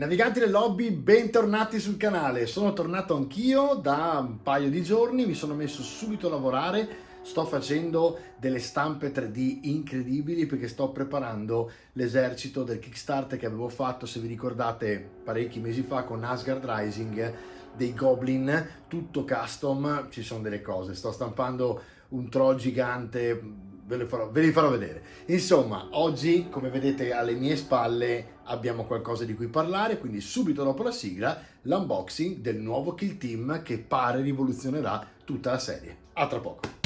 Naviganti del Lobby, bentornati sul canale. Sono tornato anch'io da un paio di giorni, mi sono messo subito a lavorare, sto facendo delle stampe 3D incredibili perché sto preparando l'esercito del Kickstarter che avevo fatto, se vi ricordate, parecchi mesi fa con Asgard Rising, dei Goblin, tutto custom. Ci sono delle cose, sto stampando un troll gigante, ve li farò vedere. Insomma, oggi, come vedete alle mie spalle, abbiamo qualcosa di cui parlare, quindi subito dopo la sigla, l'unboxing del nuovo Kill Team che pare rivoluzionerà tutta la serie. A tra poco.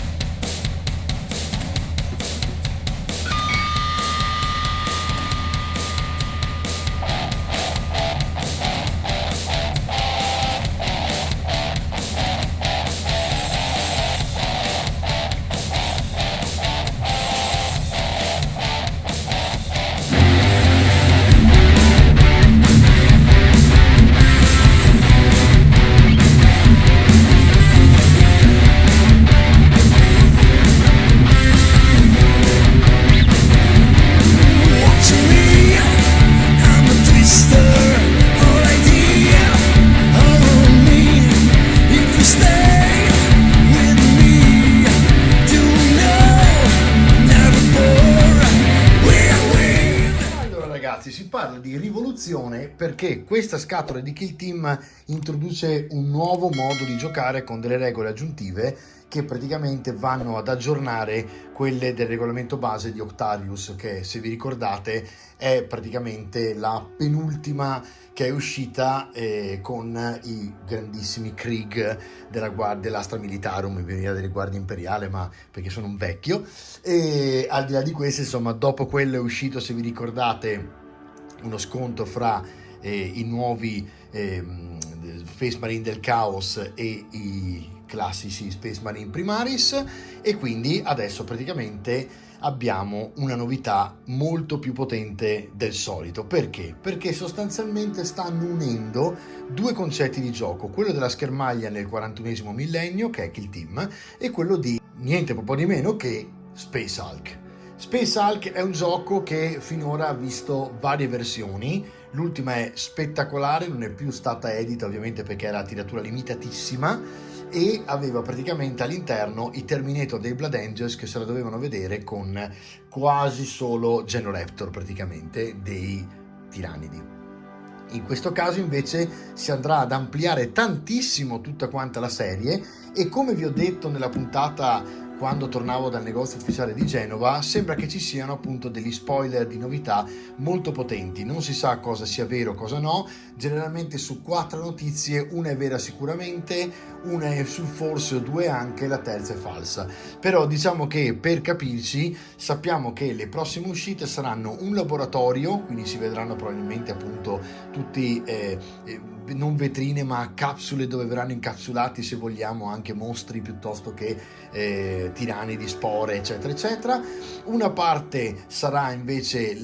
Si parla di rivoluzione perché questa scatola di Kill Team introduce un nuovo modo di giocare con delle regole aggiuntive che praticamente vanno ad aggiornare quelle del regolamento base di Octarius, che se vi ricordate è praticamente la penultima che è uscita con i grandissimi Krieg dell'Astra Militarum, mi veniva delle Guardie Imperiale, ma perché sono un vecchio. E al di là di questo, insomma, dopo quello è uscito, se vi ricordate, uno scontro fra i nuovi Space Marine del Chaos e i classici Space Marine Primaris, e quindi adesso praticamente abbiamo una novità molto più potente del solito. Perché? Perché sostanzialmente stanno unendo due concetti di gioco, quello della schermaglia nel 41esimo millennio, che è Kill Team, e quello di niente po' di meno che Space Hulk. Space Hulk è un gioco che finora ha visto varie versioni, l'ultima è spettacolare, non è più stata edita ovviamente perché era a tiratura limitatissima e aveva praticamente all'interno i Terminator dei Blood Angels che se la dovevano vedere con quasi solo Genoraptor, praticamente dei tiranidi. In questo caso invece si andrà ad ampliare tantissimo tutta quanta la serie e, come vi ho detto nella puntata quando tornavo dal negozio ufficiale di Genova, sembra che ci siano appunto degli spoiler di novità molto potenti. Non si sa cosa sia vero o cosa no, generalmente su 4 notizie una è vera sicuramente, una è sul forse o 2 anche, la terza è falsa. Però diciamo che, per capirci, sappiamo che le prossime uscite saranno un laboratorio, quindi si vedranno probabilmente appunto tutti non vetrine ma capsule dove verranno incapsulati, se vogliamo, anche mostri piuttosto che tiranidi, spore, eccetera eccetera. Una parte sarà invece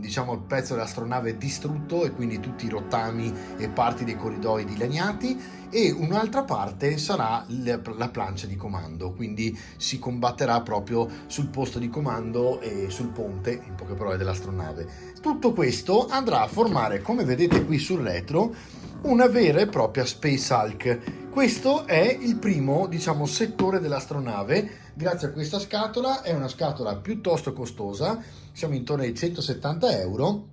diciamo il pezzo dell'astronave distrutto e quindi tutti i rottami e parti dei corridoi dilaniati, e un'altra parte sarà la plancia di comando, quindi si combatterà proprio sul posto di comando e sul ponte, in poche parole, dell'astronave. Tutto questo andrà a formare, come vedete qui sul retro, una vera e propria Space Hulk. Questo è il primo, diciamo, settore dell'astronave. Grazie a questa scatola, è una scatola piuttosto costosa, siamo intorno ai 170 euro,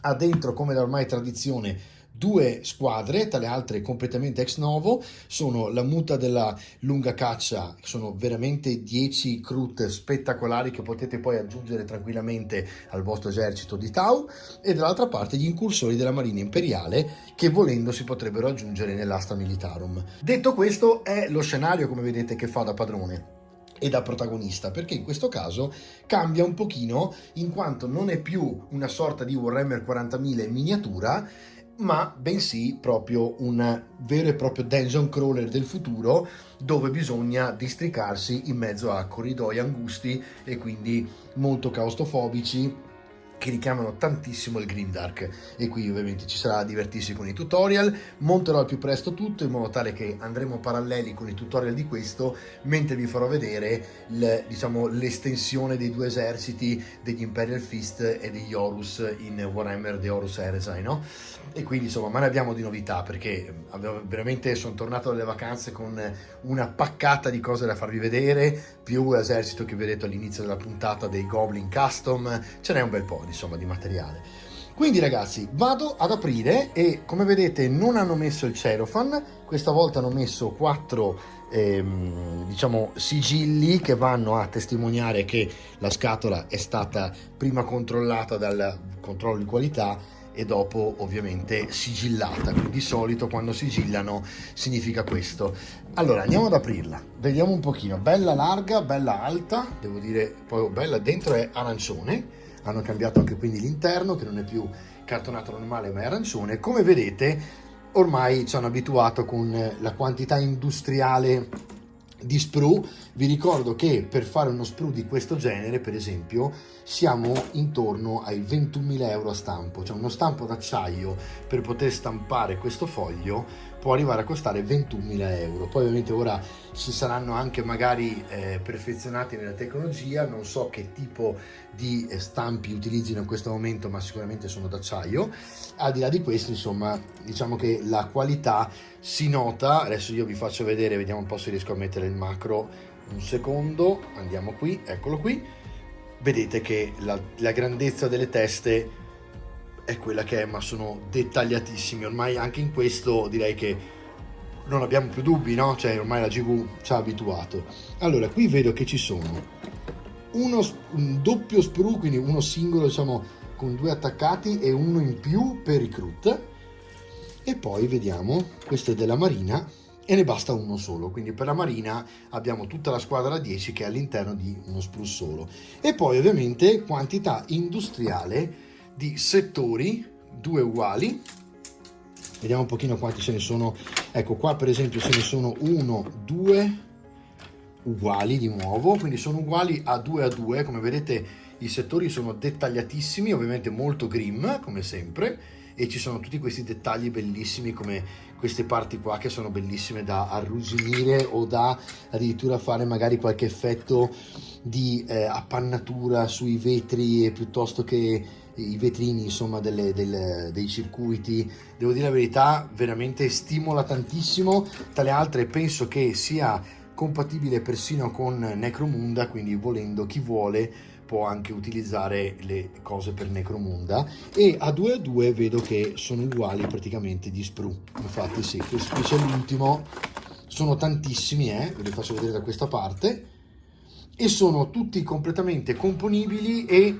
ha dentro, come da ormai tradizione, 2 squadre, tra le altre completamente ex novo, sono la muta della lunga caccia, sono veramente 10 Krut spettacolari che potete poi aggiungere tranquillamente al vostro esercito di Tau, e dall'altra parte gli incursori della Marina Imperiale che volendo si potrebbero aggiungere nell'Astra Militarum. Detto questo, è lo scenario, come vedete, che fa da padrone e da protagonista, perché in questo caso cambia un pochino, in quanto non è più una sorta di Warhammer 40.000 in miniatura, ma bensì proprio un vero e proprio dungeon crawler del futuro, dove bisogna districarsi in mezzo a corridoi angusti e quindi molto claustrofobici, che richiamano tantissimo il Grimdark, e qui ovviamente ci sarà da divertirsi con i tutorial. Monterò al più presto tutto in modo tale che andremo paralleli con i tutorial di questo, mentre vi farò vedere l'estensione dei due eserciti degli Imperial Fist e degli Horus in Warhammer The Horus Heresy, no? E quindi insomma, ma ne abbiamo di novità, perché veramente sono tornato dalle vacanze con una paccata di cose da farvi vedere, più l'esercito che vedete all'inizio della puntata dei Goblin Custom, ce n'è un bel po' insomma di materiale. Quindi ragazzi, vado ad aprire, e come vedete non hanno messo il cellophane, questa volta hanno messo 4 sigilli che vanno a testimoniare che la scatola è stata prima controllata dal controllo di qualità e dopo ovviamente sigillata. Quindi di solito quando sigillano significa questo. Allora andiamo ad aprirla, vediamo un pochino. Bella larga, bella alta, devo dire, poi bella, dentro è arancione, hanno cambiato anche quindi l'interno, che non è più cartonato normale ma è arancione. Come vedete ormai ci hanno abituato con la quantità industriale di sprue. Vi ricordo che per fare uno sprue di questo genere, per esempio, siamo intorno ai 21.000 euro a stampo, cioè uno stampo d'acciaio per poter stampare questo foglio può arrivare a costare 21.000 euro. Poi ovviamente ora si saranno anche magari perfezionati nella tecnologia, non so che tipo di stampi utilizzino in questo momento, ma sicuramente sono d'acciaio. Al di là di questo, insomma, diciamo che la qualità si nota. Adesso io vi faccio vedere, vediamo un po' se riesco a mettere il macro, un secondo, andiamo qui, eccolo qui. Vedete che la grandezza delle teste è quella che è, ma sono dettagliatissimi. Ormai anche in questo direi che non abbiamo più dubbi, no? Cioè ormai la GW ci ha abituato. Allora, qui vedo che ci sono un doppio sprue, quindi uno singolo, diciamo, con 2 attaccati e uno in più per recruit. E poi vediamo, questo è della Marina e ne basta uno solo, quindi per la Marina abbiamo tutta la squadra da 10 che è all'interno di uno sprue solo. E poi ovviamente quantità industriale di settori, 2 uguali. Vediamo un pochino quanti ce ne sono. Ecco qua per esempio ce ne sono 1, 2 uguali di nuovo, quindi sono uguali a 2. Come vedete i settori sono dettagliatissimi, ovviamente molto grim come sempre, e ci sono tutti questi dettagli bellissimi, come queste parti qua che sono bellissime da arrugginire o da addirittura fare magari qualche effetto di appannatura sui vetri piuttosto che i vetrini, insomma, dei circuiti. Devo dire la verità, veramente stimola tantissimo. Tra le altre penso che sia compatibile persino con Necromunda, quindi volendo chi vuole può anche utilizzare le cose per Necromunda. E a 2 vedo che sono uguali praticamente di sprue, infatti sì, qui c'è l'ultimo, sono tantissimi, ve li faccio vedere da questa parte, e sono tutti completamente componibili e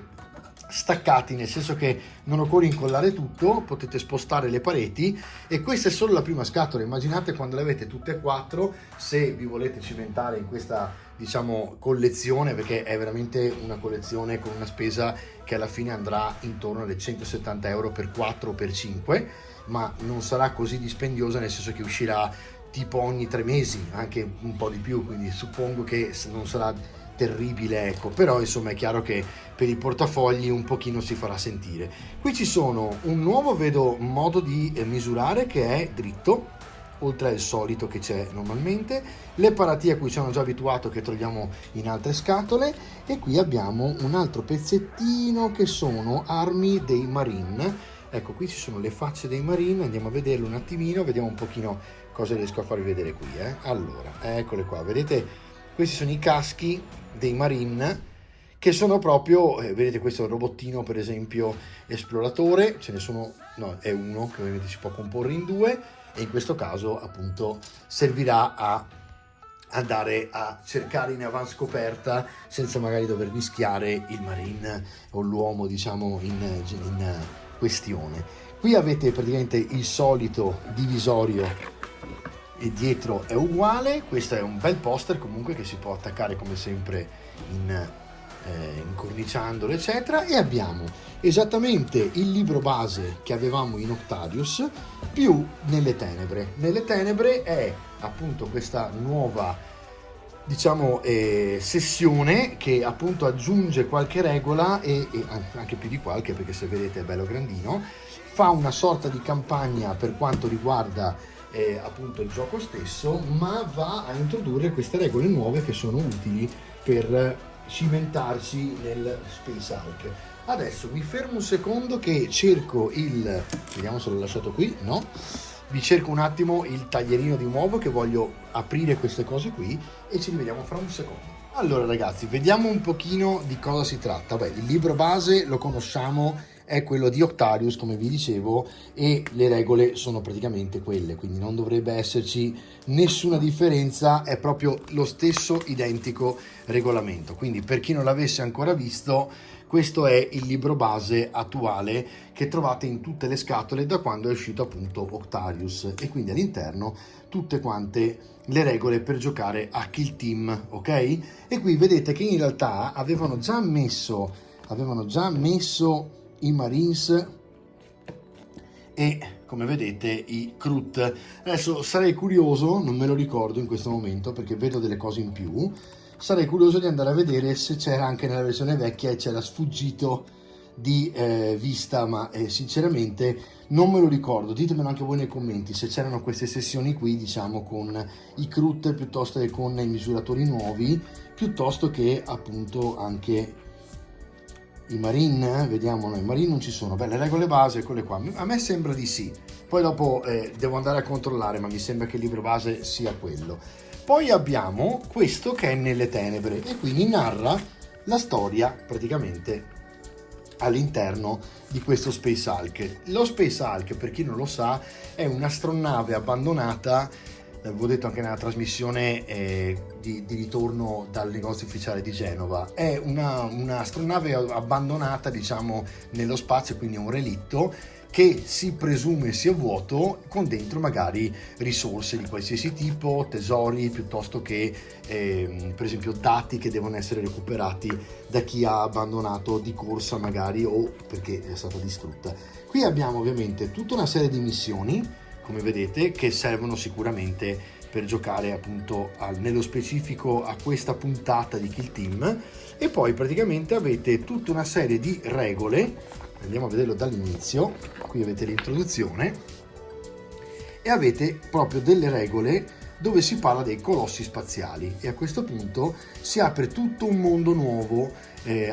staccati, nel senso che non occorre incollare tutto, potete spostare le pareti. E questa è solo la prima scatola. Immaginate quando le avete tutte e 4, se vi volete cimentare in questa, diciamo, collezione, perché è veramente una collezione con una spesa che alla fine andrà intorno alle 170 euro per 4 o per 5, ma non sarà così dispendiosa, nel senso che uscirà tipo ogni 3 mesi, anche un po' di più, quindi suppongo che non sarà terribile, ecco. Però insomma è chiaro che per i portafogli un pochino si farà sentire. Qui ci sono un nuovo, vedo, modo di misurare che è dritto, oltre al solito che c'è normalmente, le paratie a cui ci hanno già abituato, che troviamo in altre scatole. E qui abbiamo un altro pezzettino che sono armi dei Marine. Ecco, qui ci sono le facce dei Marine, andiamo a vederle un attimino, vediamo un pochino cosa riesco a farvi vedere qui. Allora, eccole qua, vedete, questi sono i caschi dei Marine, che sono proprio, vedete, questo è il robottino per esempio esploratore, ce ne sono, no, è uno che ovviamente si può comporre in 2, e in questo caso appunto servirà a andare a cercare in avanscoperta senza magari dover rischiare il Marine o l'uomo, diciamo, in questione. Qui avete praticamente il solito divisorio e dietro è uguale. Questo è un bel poster comunque che si può attaccare come sempre incorniciandolo eccetera. E abbiamo esattamente il libro base che avevamo in Octarius più Nelle Tenebre. Nelle Tenebre è appunto questa nuova diciamo sessione che appunto aggiunge qualche regola e anche più di qualche, perché se vedete è bello grandino, fa una sorta di campagna per quanto riguarda appunto il gioco stesso, ma va a introdurre queste regole nuove che sono utili per cimentarci nel Space Hulk. Adesso mi fermo un secondo che cerco vediamo se l'ho lasciato qui, no? Vi cerco un attimo il taglierino di nuovo che voglio aprire queste cose qui e ci rivediamo fra un secondo. Allora ragazzi, vediamo un pochino di cosa si tratta. Beh, il libro base lo conosciamo, è quello di Octarius, come vi dicevo, e le regole sono praticamente quelle, quindi non dovrebbe esserci nessuna differenza, è proprio lo stesso identico regolamento. Quindi per chi non l'avesse ancora visto, questo è il libro base attuale che trovate in tutte le scatole da quando è uscito appunto Octarius, e quindi all'interno tutte quante le regole per giocare a Kill Team, ok? E qui vedete che in realtà avevano già messo i Marines e, come vedete, i Krut. Adesso sarei curioso, non me lo ricordo in questo momento perché vedo delle cose in più, sarei curioso di andare a vedere se c'era anche nella versione vecchia e c'era sfuggito di vista, ma sinceramente non me lo ricordo. Ditemelo anche voi nei commenti se c'erano queste sessioni qui, diciamo, con i Krut piuttosto che con i misuratori nuovi, piuttosto che appunto anche i Marine. Vediamo, no, i Marine non ci sono. Beh, le regole base, quelle qua, a me sembra di sì, poi dopo devo andare a controllare, ma mi sembra che il libro base sia quello. Poi abbiamo questo che è Nelle Tenebre e quindi narra la storia praticamente all'interno di questo Space Hulk. Lo Space Hulk, per chi non lo sa, è un'astronave abbandonata, l'avevo detto anche nella trasmissione di ritorno dal negozio ufficiale di Genova, è un'astronave abbandonata, diciamo, nello spazio, quindi è un relitto che si presume sia vuoto, con dentro magari risorse di qualsiasi tipo, tesori, piuttosto che per esempio dati che devono essere recuperati da chi ha abbandonato di corsa magari, o perché è stata distrutta. Qui abbiamo ovviamente tutta una serie di missioni, come vedete, che servono sicuramente per giocare appunto nello specifico a questa puntata di Kill Team, e poi praticamente avete tutta una serie di regole. Andiamo a vederlo dall'inizio. Qui avete l'introduzione e avete proprio delle regole dove si parla dei colossi spaziali, e a questo punto si apre tutto un mondo nuovo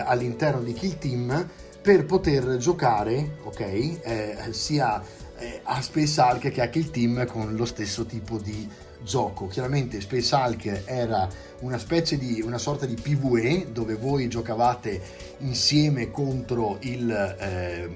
all'interno di Kill Team per poter giocare, ok, sia a Space Hulk che a Kill Team con lo stesso tipo di gioco. Chiaramente Space Hulk era una sorta di PvE dove voi giocavate insieme contro il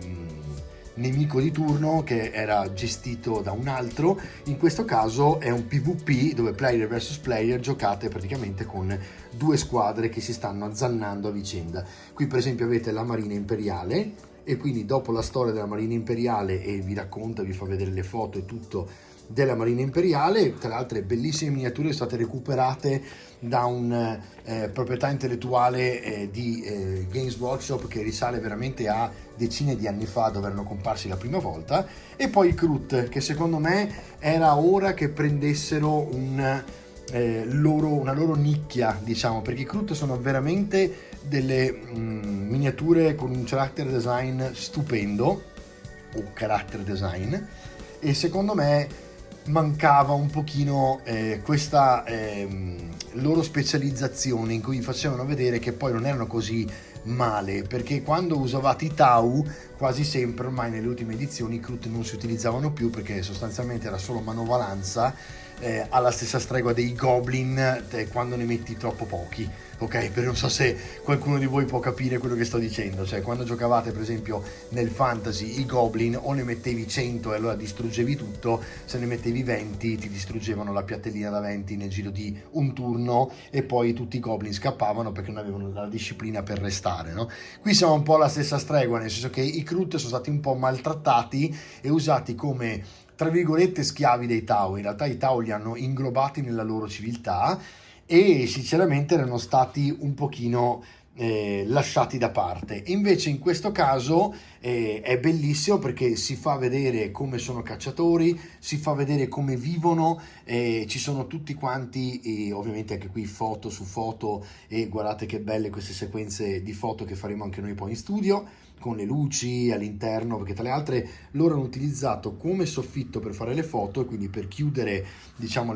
nemico di turno che era gestito da un altro. In questo caso è un PvP dove player vs player, giocate praticamente con due squadre che si stanno azzannando a vicenda. Qui per esempio avete la Marina Imperiale, e quindi dopo la storia della Marina Imperiale, e vi racconta, vi fa vedere le foto e tutto della Marina Imperiale, tra le altre bellissime miniature sono state recuperate da un proprietà intellettuale di Games Workshop che risale veramente a decine di anni fa, dove erano comparsi la prima volta. E poi i Krut, che secondo me era ora che prendessero una loro nicchia, diciamo, perché i Krut sono veramente delle miniature con un character design stupendo, o character design, e secondo me mancava un pochino questa loro specializzazione in cui facevano vedere che poi non erano così male, perché quando usavate i Tau quasi sempre, ormai nelle ultime edizioni, i Krut non si utilizzavano più perché sostanzialmente era solo manovalanza, alla stessa stregua dei Goblin quando ne metti troppo pochi, ok? Per non so se qualcuno di voi può capire quello che sto dicendo, cioè quando giocavate per esempio nel fantasy i Goblin o ne mettevi 100 e allora distruggevi tutto, se ne mettevi 20 ti distruggevano la piattellina da 20 nel giro di un turno e poi tutti i Goblin scappavano perché non avevano la disciplina per restare, no? Qui siamo un po' alla stessa stregua, nel senso che i Krut sono stati un po' maltrattati e usati come, tra virgolette, schiavi dei Tau. In realtà i Tau li hanno inglobati nella loro civiltà e sinceramente erano stati un pochino lasciati da parte. Invece in questo caso è bellissimo perché si fa vedere come sono cacciatori, si fa vedere come vivono, ci sono tutti quanti, ovviamente anche qui foto su foto, e guardate che belle queste sequenze di foto che faremo anche noi poi in studio, con le luci all'interno, perché tra le altre loro hanno utilizzato come soffitto per fare le foto, e quindi per chiudere diciamo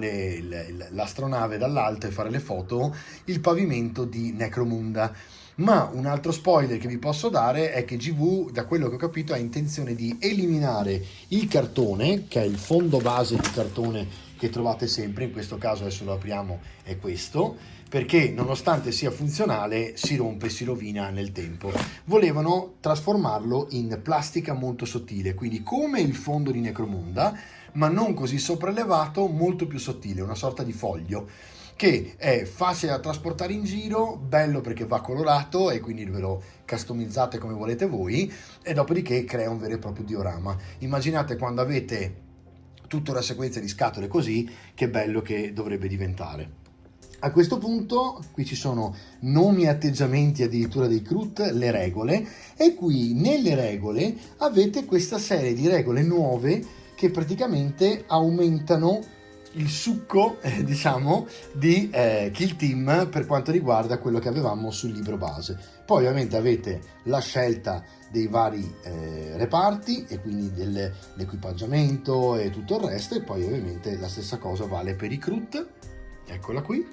l'astronave dall'alto e fare le foto, il pavimento di Necromunda. Ma un altro spoiler che vi posso dare è che GW, da quello che ho capito, ha intenzione di eliminare il cartone, che è il fondo base di cartone che trovate sempre. In questo caso adesso lo apriamo, è questo, perché nonostante sia funzionale si rompe e si rovina nel tempo. Volevano trasformarlo in plastica molto sottile, quindi come il fondo di Necromunda, ma non così sopraelevato, molto più sottile, una sorta di foglio che è facile da trasportare in giro, bello perché va colorato e quindi ve lo customizzate come volete voi, e dopodiché crea un vero e proprio diorama. Immaginate quando avete tutta una sequenza di scatole così, che bello che dovrebbe diventare. A questo punto qui ci sono nomi e atteggiamenti addirittura dei Krut, le regole, e qui nelle regole avete questa serie di regole nuove che praticamente aumentano il succo diciamo di Kill Team per quanto riguarda quello che avevamo sul libro base. Poi ovviamente avete la scelta dei vari reparti e quindi dell'equipaggiamento e tutto il resto, e poi ovviamente la stessa cosa vale per i Krut. Eccola qui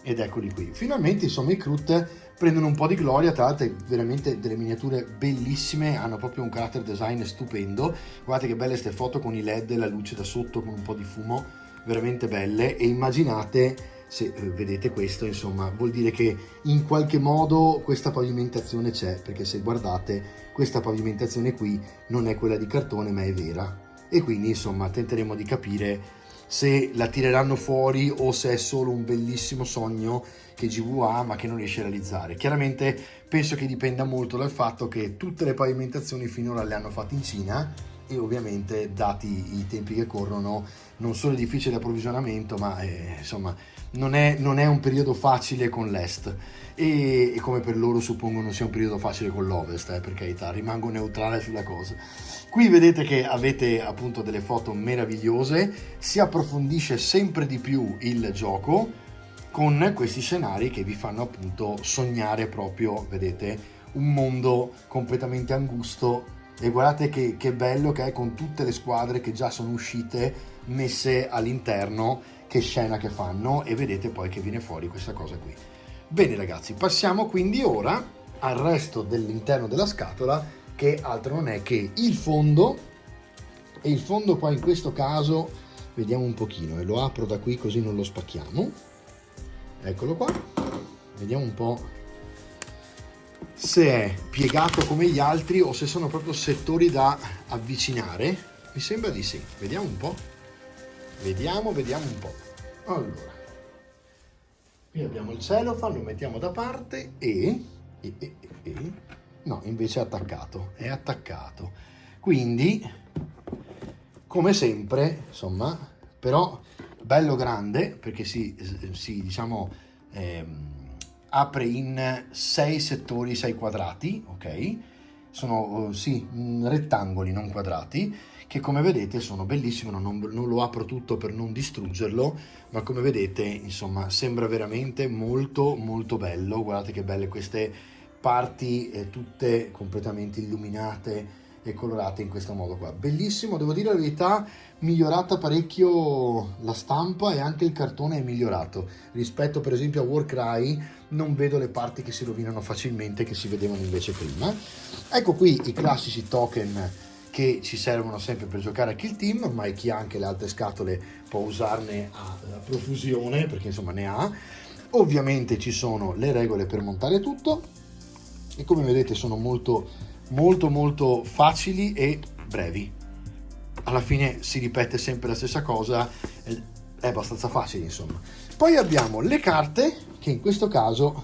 ed eccoli qui. Finalmente insomma i Krut prendono un po' di gloria, tra l'altro veramente delle miniature bellissime, hanno proprio un character design stupendo. Guardate che belle queste foto con i LED, la luce da sotto con un po' di fumo, veramente belle. E immaginate, se vedete questo, insomma vuol dire che in qualche modo questa pavimentazione c'è, perché se guardate questa pavimentazione qui non è quella di cartone ma è vera, e quindi insomma tenteremo di capire se la tireranno fuori o se è solo un bellissimo sogno che GW ha ma che non riesce a realizzare. Chiaramente penso che dipenda molto dal fatto che tutte le pavimentazioni finora le hanno fatte in Cina, e ovviamente dati i tempi che corrono non solo è difficile l'approvvigionamento, ma insomma non è un periodo facile con l'est, e come per loro suppongo non sia un periodo facile con l'ovest, per carità, rimango neutrale sulla cosa. Qui vedete che avete appunto delle foto meravigliose, si approfondisce sempre di più il gioco con questi scenari che vi fanno appunto sognare proprio, vedete, un mondo completamente angusto. E guardate che bello che è, con tutte le squadre che già sono uscite messe all'interno, che scena che fanno, e vedete poi che viene fuori questa cosa qui. Bene ragazzi, passiamo quindi ora al resto dell'interno della scatola, che altro non è che il fondo, e il fondo qua in questo caso vediamo un pochino, e lo apro da qui così non lo spacchiamo. Eccolo qua, vediamo un po' se è piegato come gli altri o se sono proprio settori da avvicinare. Mi sembra di sì, vediamo un po', vediamo un po'. Allora, qui abbiamo il cellophane, lo mettiamo da parte e no, invece è attaccato, quindi come sempre insomma, però bello grande perché si diciamo apre in 6 settori, 6 quadrati, ok? Sono sì, rettangoli, non quadrati, che come vedete sono bellissimi. Non lo apro tutto per non distruggerlo, ma come vedete insomma sembra veramente molto molto bello. Guardate che belle queste parti, tutte completamente illuminate e colorate in questo modo qua, bellissimo. Devo dire la verità, migliorata parecchio la stampa, e anche il cartone è migliorato rispetto per esempio a Warcry. Non vedo le parti che si rovinano facilmente che si vedevano invece prima. Ecco qui i classici token che ci servono sempre per giocare a Kill Team, ormai chi ha anche le altre scatole può usarne a profusione, perché insomma ne ha. Ovviamente ci sono le regole per montare tutto, e come vedete sono molto facili e brevi. Alla fine si ripete sempre la stessa cosa, è abbastanza facile insomma. Poi abbiamo le carte, che in questo caso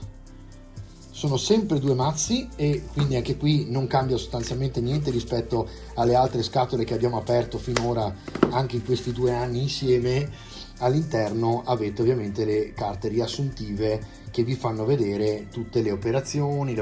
sono sempre due mazzi e quindi anche qui non cambia sostanzialmente niente rispetto alle altre scatole che abbiamo aperto finora anche in questi 2 anni insieme. All'interno avete ovviamente le carte riassuntive che vi fanno vedere tutte le operazioni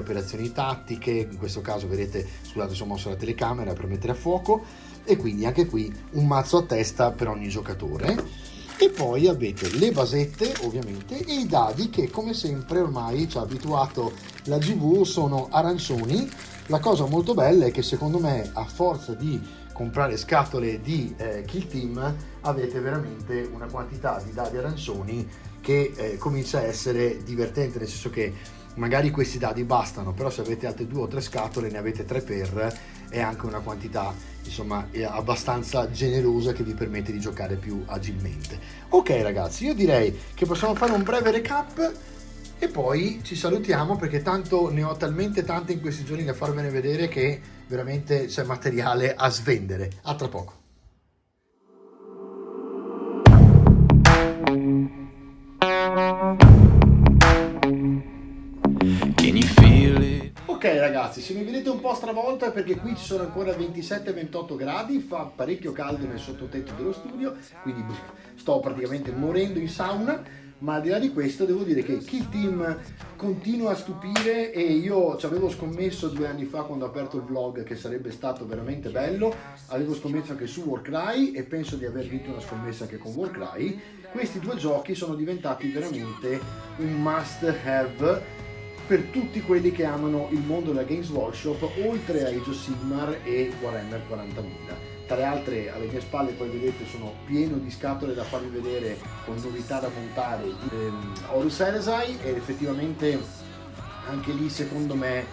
tattiche, in questo caso vedete, scusate, sono mosso la telecamera per mettere a fuoco, e quindi anche qui un mazzo a testa per ogni giocatore. E poi avete le basette ovviamente e i dadi che come sempre ormai ci ha abituato la GV, sono arancioni. La cosa molto bella è che secondo me, a forza di comprare scatole di Kill Team, avete veramente una quantità di dadi arancioni che comincia a essere divertente, nel senso che magari questi dadi bastano, però se avete altre 2 o 3 scatole ne avete 3 per, è anche una quantità insomma abbastanza generosa che vi permette di giocare più agilmente. Ok ragazzi, io direi che possiamo fare un breve recap e poi ci salutiamo, perché tanto ne ho talmente tante in questi giorni da farvene vedere che veramente c'è materiale a svendere. A tra poco. Ok ragazzi, se mi vedete un po' stravolto è perché qui ci sono ancora 27-28 gradi, fa parecchio caldo nel sottotetto dello studio, quindi sto praticamente morendo in sauna, ma al di là di questo devo dire che Kill Team continua a stupire e io ci avevo scommesso 2 anni fa quando ho aperto il vlog che sarebbe stato veramente bello, avevo scommesso anche su Warcry e penso di aver vinto una scommessa anche con Warcry. Questi 2 giochi sono diventati veramente un must have per tutti quelli che amano il mondo della Games Workshop, oltre a Age of Sigmar e Warhammer 40.000. Tra le altre, alle mie spalle poi vedete sono pieno di scatole da farvi vedere con novità da montare di Horus Heresy, e effettivamente anche lì secondo me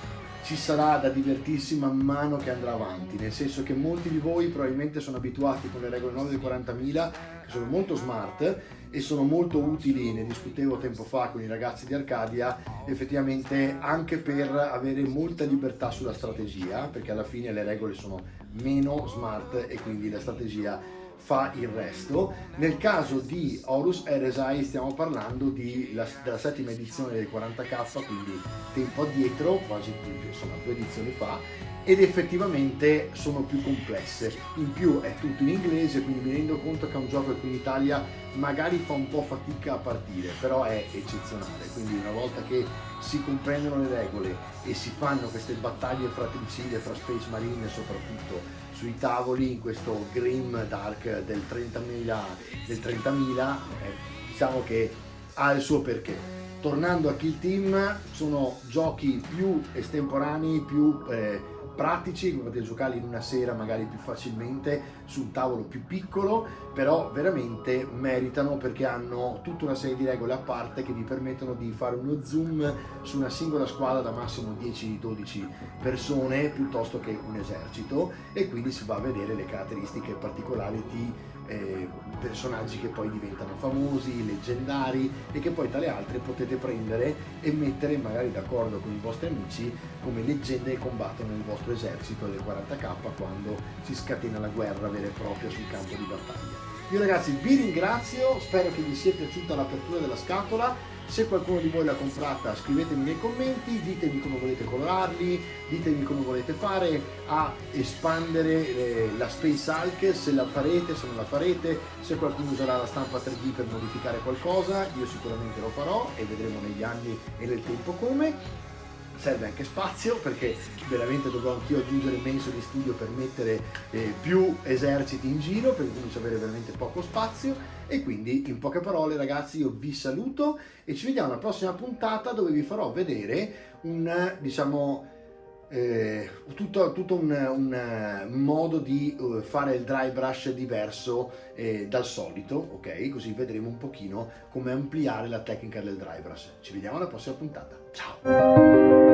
ci sarà da divertirsi man mano che andrà avanti, nel senso che molti di voi probabilmente sono abituati con le regole 9 del 40.000, che sono molto smart e sono molto utili, ne discutevo tempo fa con i ragazzi di Arcadia, effettivamente anche per avere molta libertà sulla strategia, perché alla fine le regole sono meno smart e quindi la strategia fa il resto. Nel caso di Horus Heresy stiamo parlando della 7ª edizione del 40k, quindi tempo addietro, quasi insomma 2 edizioni fa, ed effettivamente sono più complesse. In più è tutto in inglese, quindi mi rendo conto che è un gioco che qui in Italia magari fa un po' fatica a partire, però è eccezionale, quindi una volta che si comprendono le regole e si fanno queste battaglie fratricide fra Space Marine soprattutto sui tavoli in questo Grim Dark del 30.000, diciamo che ha il suo perché. Tornando a Kill Team, sono giochi più estemporanei, più pratici, che potete giocarli in una sera magari più facilmente su un tavolo più piccolo, però veramente meritano perché hanno tutta una serie di regole a parte che vi permettono di fare uno zoom su una singola squadra da massimo 10-12 persone piuttosto che un esercito, e quindi si va a vedere le caratteristiche particolari di personaggi che poi diventano famosi, leggendari, e che poi tra le altre potete prendere e mettere magari d'accordo con i vostri amici come leggende che combattono nel vostro esercito del 40k quando si scatena la guerra vera e propria sul campo di battaglia. Io ragazzi vi ringrazio, spero che vi sia piaciuta l'apertura della scatola. Se qualcuno di voi l'ha comprata scrivetemi nei commenti, ditemi come volete colorarli, ditemi come volete fare a espandere la Space Hulk, se la farete, se non la farete, se qualcuno userà la stampa 3D per modificare qualcosa, io sicuramente lo farò e vedremo negli anni e nel tempo come. Serve anche spazio perché veramente dovrò anch'io aggiungere mensole di studio per mettere più eserciti in giro, perché comincio ad avere veramente poco spazio. E quindi in poche parole ragazzi io vi saluto e ci vediamo alla prossima puntata dove vi farò vedere un diciamo tutto un modo di fare il dry brush diverso dal solito, ok? Così vedremo un pochino come ampliare la tecnica del dry brush. Ci vediamo alla prossima puntata, ciao!